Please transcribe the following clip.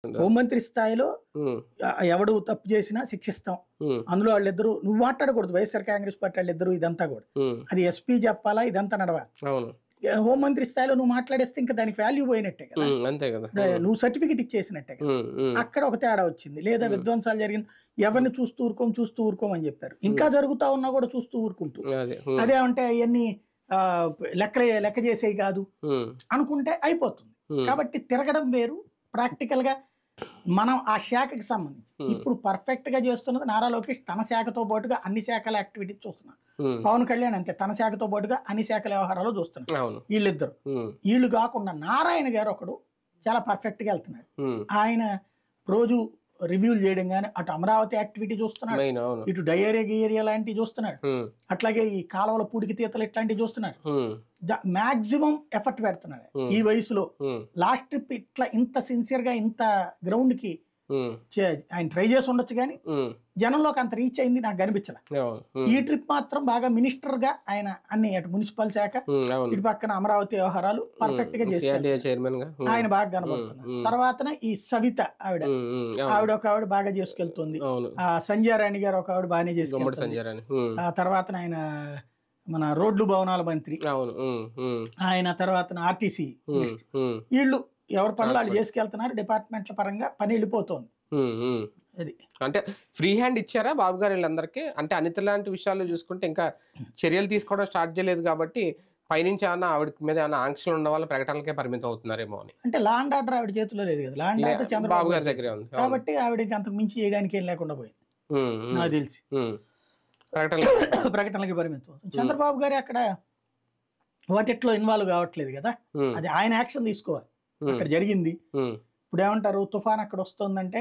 హోంమంత్రి స్థాయిలో హ్మ్. ఎవడు తప్పు చేసినా శిక్షిస్తాం. హ్మ్. అందులో వాళ్ళిద్దరూ నువ్వు మాట్లాడకూడదు. వైఎస్ఆర్ కాంగ్రెస్ పార్టీ వాళ్ళిద్దరూ ఇదంతా కూడా. హ్మ్. అది ఎస్పీ చెప్పాలా, ఇదంతా నడవాలి. అవును. హోంమంత్రి స్థాయిలో నువ్వు మాట్లాడేస్తే ఇంకా దానికి వాల్యూ పోయినట్టే కదా. అంతే కదా. నువ్వు సర్టిఫికెట్ ఇచ్చేసినట్టే కదా. అక్కడ ఒక తేడా వచ్చింది. లేదా విధ్వంసాలు జరిగింది, ఎవరిని చూస్తూ ఊరుకోమని చెప్పారు. ఇంకా జరుగుతా ఉన్నా కూడా చూస్తూ ఊరుకుంటూ అదేమంటే అవన్నీ లెక్క చేసేవి కాదు అనుకుంటే అయిపోతుంది. కాబట్టి తిరగడం వేరు. ప్రాక్టికల్ గా మనం ఆ శాఖకి సంబంధించి ఇప్పుడు పర్ఫెక్ట్ గా చేస్తున్నది నారా లోకేష్. తన శాఖతో పాటుగా అన్ని శాఖల యాక్టివిటీస్ చూస్తున్నారు. పవన్ కళ్యాణ్ అంతే, తన శాఖతో పాటుగా అన్ని శాఖల వ్యవహారాలు చూస్తున్నారు. వీళ్ళిద్దరు. వీళ్ళు కాకుండా నారాయణ గారు ఒకడు చాలా పర్ఫెక్ట్ గా వెళ్తున్నాడు. ఆయన రోజు రివ్యూలు చేయడం కానీ, అటు అమరావతి యాక్టివిటీ చూస్తున్నాడు, ఇటు డయేరియా లాంటివి చూస్తున్నాడు, అట్లాగే ఈ కాలువల పూడికి తీతలు ఇట్లాంటివి చూస్తున్నాడు. మాక్సిమం ఎఫర్ట్ పెడుతున్నాడు ఈ వయసులో. లాస్ట్ ట్రిప్ ఇట్లా ఇంత సిన్సియర్ గా ఇంత గ్రౌండ్ కి ఆయన ట్రై చేసి ఉండొచ్చు కానీ జనంలోకి అంత రీచ్ అయింది నాకు కనిపించలే. ఈ ట్రిప్ మాత్రం బాగా మినిస్టర్ గా ఆయన అన్ని అటు మున్సిపల్ శాఖ, ఇటు పక్కన అమరావతి వ్యవహారాలు పర్ఫెక్ట్ గా చేశారు. ఆయన బాగా కనబడుతున్నారు. తర్వాతనే ఈ సవిత ఆవిడ ఒక ఆవిడ బాగా చేసుకెళ్తుంది. సంజయ్ రాణి గారు ఒక ఆవిడ బాగానే చేసుకెళ్తుంది. ఆ తర్వాత ఆయన మన రోడ్లు భవనాల మంత్రి ఆయన, తర్వాత ఆర్టీసీ, వీళ్ళు ఎవరి పనులు వాళ్ళు చేసుకెళ్తున్నారు. డిపార్ట్మెంట్ల పరంగా పని వెళ్ళిపోతుంది. అది అంటే ఫ్రీ హ్యాండ్ ఇచ్చారా బాబు గారు వీళ్ళందరికీ? అంటే అనిత లాంటి విషయాల్లో చూసుకుంటే ఇంకా చర్యలు తీసుకోవడం స్టార్ట్ చేయలేదు కాబట్టి పైనుంచి ఏమన్నా ఆవిడ మీద ఏమన్నా ఆంక్షలు ఉన్న వాళ్ళ ప్రకటనలకే పరిమితం అవుతున్నారేమో అని. అంటే లా అండ్ ఆర్డర్ ఆవిడ చేతిలో లేదు కదా. లా అండ్ ఆర్డర్ చంద్రబాబు గారి దగ్గరే ఉంది కాబట్టి ఆవిడకి అంతకు మించి చేయడానికి ఏం లేకుండా పోయింది నాకు తెలిసి. ప్రకటనలకి పరిమితం. చంద్రబాబు గారు అక్కడ వాటిట్లో ఇన్వాల్వ్ కావట్లేదు కదా. అది ఆయన యాక్షన్ తీసుకోవాలి. అక్కడ జరిగింది. ఇప్పుడు ఏమంటారు, తుఫాన్ అక్కడ వస్తుందంటే